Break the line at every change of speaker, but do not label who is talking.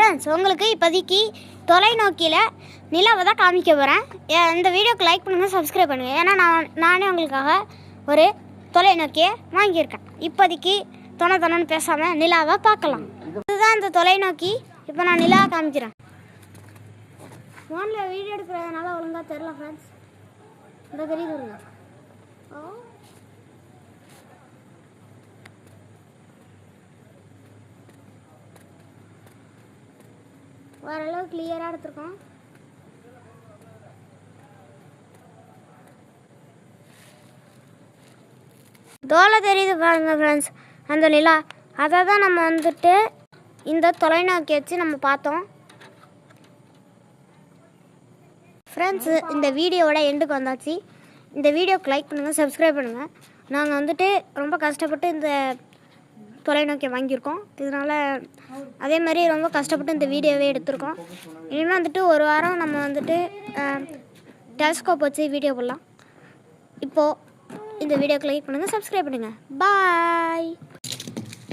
Friends, உங்களுக்கு இப்போதைக்கு தொலைநோக்கியில் நிலாவை தான் காமிக்க போகிறேன். இந்த வீடியோக்கு லைக் பண்ணுங்கள், சப்ஸ்கிரைப் பண்ணுங்கள். ஏன்னா நானே உங்களுக்காக ஒரு தொலைநோக்கியை வாங்கியிருக்கேன். இப்போதைக்கு தொணன்னு பேசாமல் நிலாவை பார்க்கலாம். இதுதான் இந்த தொலைநோக்கி. இப்போ நான் நிலாவை காமிக்கிறேன். ஃபோனில் வீடியோ எடுக்கிறதுனால ஒழுங்காக தெரில ஃப்ரெண்ட்ஸ். இந்த தெரியுதுங்க. ஓரளவு கிளியராக எடுத்துருக்கோம். தோலை தெரியுது பாருங்க ஃப்ரெண்ட்ஸ், அந்த நிலா. அதை தான் நம்ம வந்துட்டு இந்த தொலைநோக்கி வச்சு நம்ம பார்த்தோம். ஃப்ரெண்ட்ஸு, இந்த வீடியோவோட எண்டுக்கு வந்தாச்சு. இந்த வீடியோக்கு லைக் பண்ணுங்கள், சப்ஸ்கிரைப் பண்ணுங்கள். நாங்கள் வந்துட்டு ரொம்ப கஷ்டப்பட்டு இந்த தொலைநோக்கி வாங்கியிருக்கோம். இதனால் அதே மாதிரி ரொம்ப கஷ்டப்பட்டு இந்த வீடியோவே எடுத்திருக்கோம். இனிமேல் வந்துட்டு ஒரு வாரம் நம்ம வந்துட்டு டெலஸ்கோப் வச்சு வீடியோ போடலாம். இப்போது இந்த வீடியோக்கு லைக் பண்ணுங்கள், சப்ஸ்கிரைப் பண்ணுங்கள். பாய்.